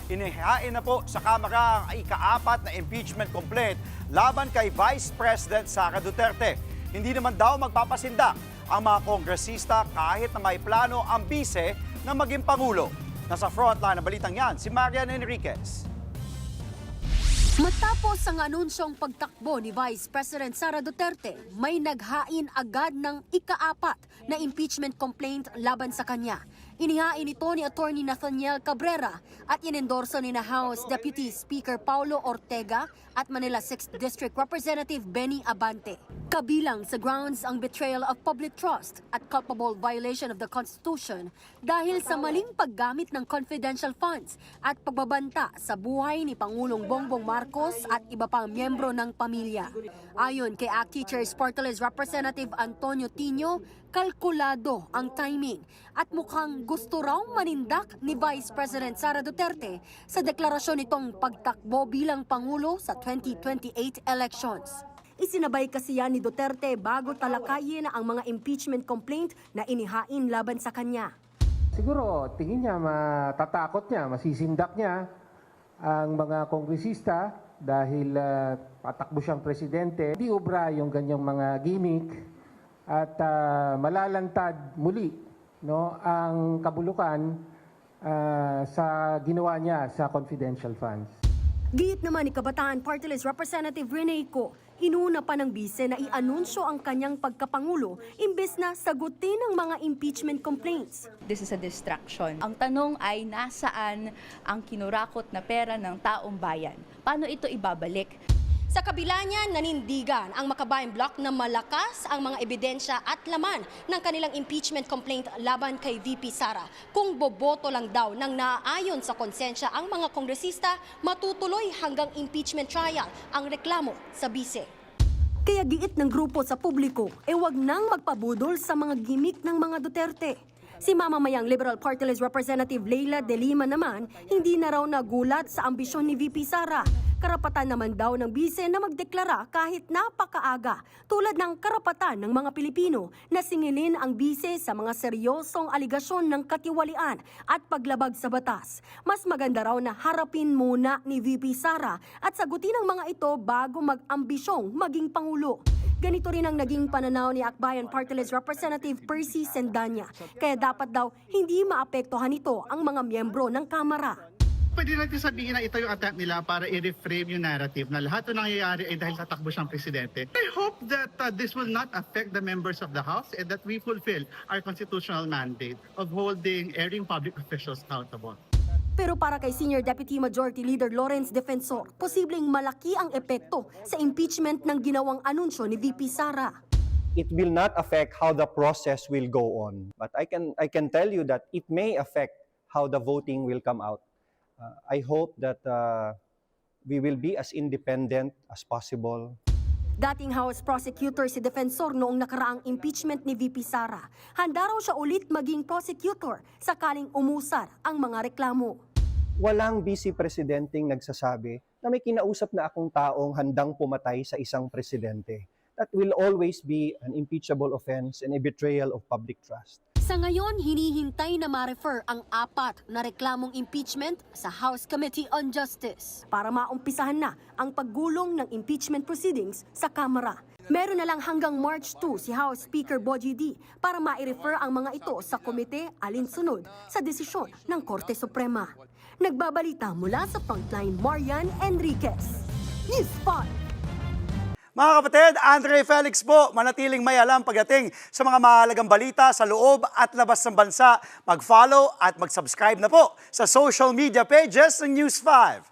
Inihain na po sa Kamara ang ika-4 na impeachment complaint laban kay Vice President Sara Duterte. Hindi naman daw magpapasindak ang mga kongresista kahit na may plano ang bise na maging Pangulo. Nasa frontline ng balitang yan, si Marian Enriquez. Matapos ang anunsyong pagtakbo ni Vice President Sara Duterte, may naghain agad ng ika-4 na impeachment complaint laban sa kanya. Inihain ito ni Attorney Nathaniel Cabrera at inendorso ni na House Deputy Speaker Paulo Ortega at Manila 6th District Representative Benny Abante. Kabilang sa grounds ang betrayal of public trust at culpable violation of the Constitution dahil sa maling paggamit ng confidential funds at pagbabanta sa buhay ni Pangulong Bongbong Marcos at iba pang miyembro ng pamilya. Ayon kay ACT Teachers Party List Representative Antonio Tino, kalkulado ang timing at mukhang gusto raw manindak ni Vice President Sara Duterte sa deklarasyon nitong pagtakbo bilang Pangulo sa 2028 elections. Isinabay kasi yan ni Duterte bago talakayin ang mga impeachment complaint na inihain laban sa kanya. Siguro tingin niya, matatakot niya, masisindak niya ang mga kongresista dahil patakbo siyang presidente. Di ubra yung ganyang mga gimmick at malalantad muli ang kabulukan sa ginawa niya sa confidential funds. Giit naman ni Kabataan Party List Representative Rene Co, inuna pa ng bise na i-anunsyo ang kanyang pagkapangulo imbes na sagutin ang mga impeachment complaints. This is a distraction. Ang tanong ay nasaan ang kinurakot na pera ng taong bayan? Paano ito ibabalik? Sa kabila niya, nanindigan ang Makabayan Bloc na malakas ang mga ebidensya at laman ng kanilang impeachment complaint laban kay VP Sara. Kung boboto lang daw ng naaayon sa konsensya ang mga kongresista, matutuloy hanggang impeachment trial ang reklamo sa bise. Kaya giit ng grupo sa publiko, wag nang magpabudol sa mga gimmick ng mga Duterte. Si mamamayang Liberal Party List Representative Leila De Lima naman, hindi na raw nagulat sa ambisyon ni VP Sara. Karapatan naman daw ng bise na magdeklara kahit napakaaga, tulad ng karapatan ng mga Pilipino na singilin ang bise sa mga seryosong aligasyon ng katiwalian at paglabag sa batas. Mas maganda raw na harapin muna ni VP Sara at sagutin ang mga ito bago mag-ambisyong maging Pangulo. Ganito rin ang naging pananaw ni Akbayan Party List Representative Percy Sendanya. Kaya dapat daw hindi maapektuhan ito ang mga miyembro ng Kamara. Pwede natin sabihin na ito yung attempt nila para i-reframe yung narrative na lahat ng nangyayari ay dahil tatakbo siyang presidente. I hope that this will not affect the members of the House and that we fulfill our constitutional mandate of holding erring public officials accountable. Pero para kay Senior Deputy Majority Leader Lawrence Defensor, posibleng malaki ang epekto sa impeachment ng ginawang anunsyo ni VP Sara. It will not affect how the process will go on. But I can tell you that it may affect how the voting will come out. I hope that we will be as independent as possible. Dating House Prosecutor si Defensor noong nakaraang impeachment ni VP Sara. Handa raw siya ulit maging prosecutor sakaling umusar ang mga reklamo. Walang vice presidenteng nagsasabi na may kinausap na akong taong handang pumatay sa isang presidente. That will always be an impeachable offense and a betrayal of public trust. Sa ngayon, hinihintay na ma-refer ang 4 na reklamong impeachment sa House Committee on Justice para maumpisahan na ang paggulong ng impeachment proceedings sa Kamara. Meron na lang hanggang March 2 si House Speaker Bogie D para ma-refer ang mga ito sa komite alinsunod sa desisyon ng Korte Suprema. Nagbabalita mula sa Frontline, Marian Enriquez, News 5. Mga kapatid, Andre Felix po, manatiling may alam pagdating sa mga mahalagang balita sa loob at labas ng bansa. Mag-follow at mag-subscribe na po sa social media pages ng News 5.